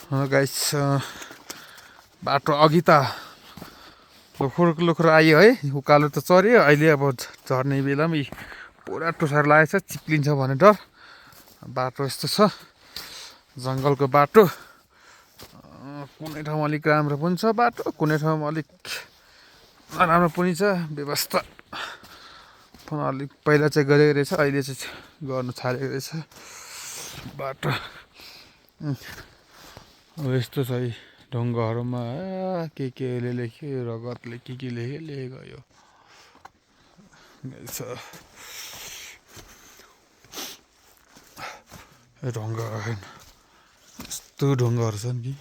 Guys बाटो अघि त लोखर आयो है, उकालो त चढ्यो। अहिले अब झर्ने बेलामा पुरा टुसार लागेको छ, चिप्लिन्छ भन्ने डर। बाटो यस्तो छ, जङ्गलको बाटो। कुनै ठाउँमा अलिक राम्रो पनि छ बाटो, कुनै ठाउँमा अलिक नराम्रो पनि छ। व्यवस्था अलिक पहिला चाहिँ गरेको रहेछ, अहिले चाहिँ गर्नु थालेको रहेछ बाटो। अब यस्तो छ है ढुङ्गाहरूमा के लेख्यो, रगतले के लेख्यो गयो ढुङ्गा होइन, यस्तो ढुङ्गाहरू छन् कि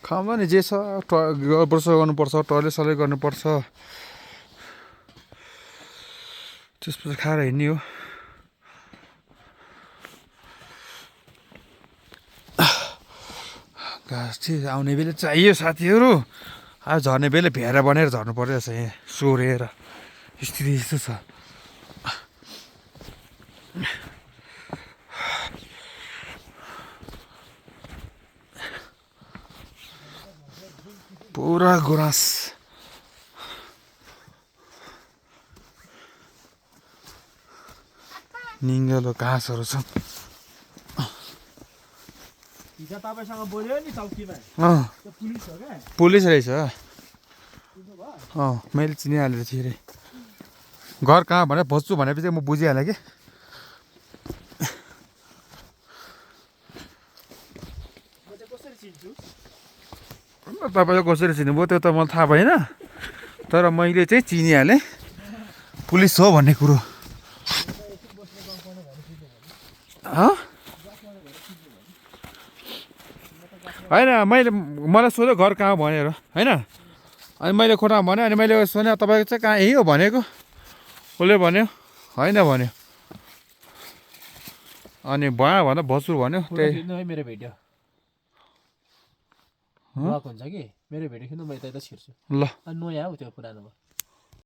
खाँदा नि जे छ ब्रस गर्नुपर्छ, टयलेट सलेट गर्नुपर्छ, त्यसपछि खाएर हिँड्ने हो। घाँस चाहिँ आउने बेला चाहियो साथीहरू। आज झर्ने बेला भेरा बनेर झर्नु परिरहेछ, यहाँ सोरेर स्थिति यस्तो छ। पुरा गुराँस, निङ्गलो घाँसहरू छ। पुलिस रहेछ। मैले चिनिहालेको थिएँ अरे। घर कहाँ भनेर खोज्छु भनेपछि म बुझिहालेँ कि। तपाईँले कसरी चिन्नुभयो त्यो त मलाई थाहा भएन, तर मैले चाहिँ चिनिहालेँ पुलिस हो भन्ने कुरो। होइन, मलाई सोध्यो घर कहाँ भनेर होइन, अनि मैले खोटा भने, अनि मैले सोधेँ तपाईँको चाहिँ कहाँ यही हो भनेको। उसले भन्यो होइन भन्यो, अनि भएन भन्दा भोजपुर भन्यो। त्यही मेरो भिडियो ब्लक हुन्छ कि मेरो भिडियो खिच्नु, मैले त छिर्छु। ल अनि नयाँ हो त्यो पुरानोमा।